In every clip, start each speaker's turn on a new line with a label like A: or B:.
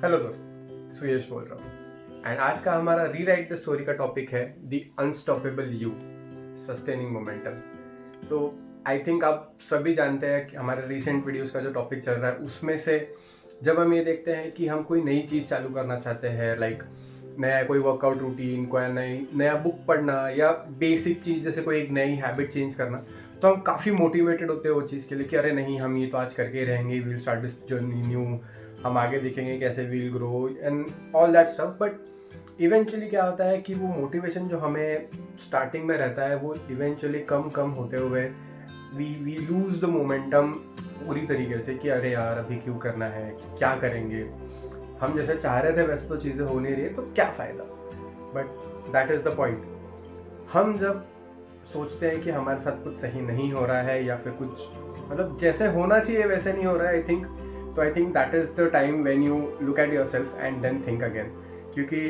A: Hello दोस्त, सुयश बोल रहा हूँ एंड आज का हमारा रीराइट द स्टोरी का टॉपिक है the unstoppable you, sustaining momentum. तो आई थिंक आप सभी जानते हैं कि हमारे रिसेंट वीडियोस का जो टॉपिक चल रहा है उसमें से जब हम ये देखते हैं कि हम कोई नई चीज़ चालू करना चाहते हैं, लाइक नया कोई वर्कआउट रूटीन, कोई नया बुक पढ़ना या बेसिक चीज़ जैसे कोई एक नई हैबिट चेंज करना, तो हम काफ़ी मोटिवेटेड होते हैं वो चीज़ के लिए कि अरे नहीं, हम ये तो आज करके ही रहेंगे, we'll start this journey new, हम आगे देखेंगे कैसे we'll grow and all that stuff. But eventually क्या होता है कि वो मोटिवेशन जो हमें स्टार्टिंग में रहता है वो इवेंचुअली कम कम होते हुए वी लूज द मोमेंटम पूरी तरीके से कि अरे यार अभी क्यों करना है, क्या करेंगे, हम जैसे चाह रहे थे वैसे तो चीज़ें हो नहीं रही है तो क्या फ़ायदा। But that is the point. हम जब सोचते हैं कि हमारे साथ कुछ सही नहीं हो रहा है या फिर कुछ मतलब जैसे होना चाहिए वैसे नहीं हो रहा है, I think that is the time when you look at yourself and then think again. क्योंकि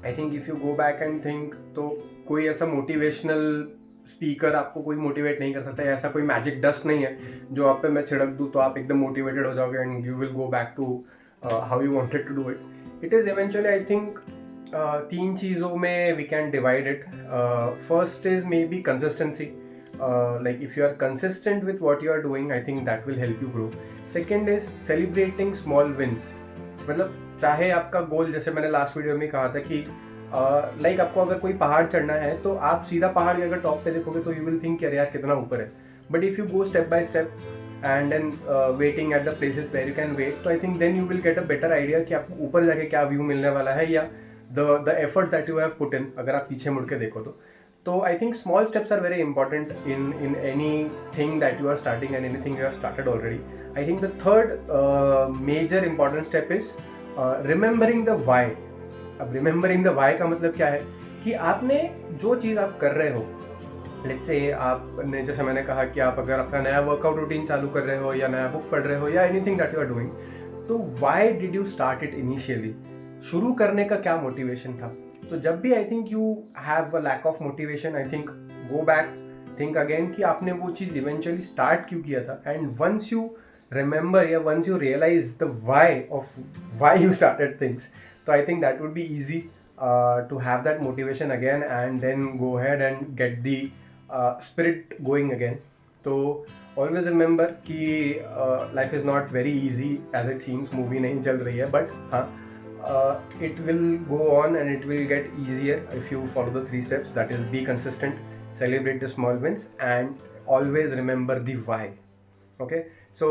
A: I think if you go back and think तो कोई ऐसा मोटिवेशनल स्पीकर आपको कोई मोटिवेट नहीं कर सकता, ऐसा कोई मैजिक डस्ट नहीं है जो आप पे मैं छिड़क दूँ तो आप एकदम मोटिवेटेड हो जाओगे and you will go back to how you wanted to do it. It is eventually I think तीन चीज़ों में we can divide it. First is maybe consistency, like if you are consistent with what you are doing, I think that will help you grow. Second is celebrating small wins. मतलब चाहे आपका गोल, जैसे मैंने last video में कहा था कि like आपको अगर कोई पहाड़ चढ़ना है तो आप सीधा पहाड़ के अगर टॉप पे देखोगे तो यू विल थिंक यार कितना ऊपर है। But if you go step by step and then waiting at the places where you can wait, तो I think then you will get a better idea कि आपको ऊपर जाके क्या व्यू मिलने वाला है या the effort that you have put in, अगर आप पीछे मुड़ के देखो तो। So I think small steps are very important in anything that you are starting and anything you have started already. I think the third major important step is remembering the why. अब remembering the why का मतलब क्या है कि आपने जो चीज़ आप कर रहे हो, लेट्स से आपने, जैसे मैंने कहा कि आप अगर अपना नया वर्कआउट रूटीन चालू कर रहे हो या नया बुक पढ़ रहे हो या anything that you are doing, तो why did you start it initially, शुरू करने का क्या मोटिवेशन था। तो जब भी I think you have a lack of motivation, I think go back, think again कि आपने वो चीज़ इवेंचुअली स्टार्ट क्यों किया था, एंड वंस यू रिमेंबर या once you realise the why of why you started things, तो I think that would be easy to have that motivation again and then go head and get the spirit going again. तो always remember कि life is not very easy as it seems, movie नहीं चल रही है, but हाँ, it will go on and it will get easier if you follow the 3 steps, that is be consistent, celebrate the small wins and always remember the why. Okay, so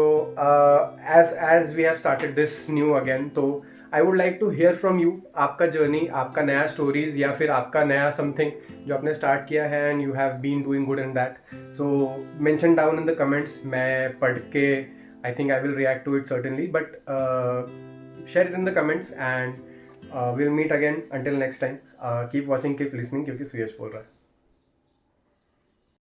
A: as we have started this new again, so I would like to hear from you, आपका journey, आपका नया stories या फिर आपका नया something जो आपने start किया है and you have been doing good in that, so mention down in the comments. मैं पढ़ के I think I will react to it certainly, but share it in the comments and we'll meet again. Until next time, keep watching, keep listening, क्योंकि सुयश बोल रहा है।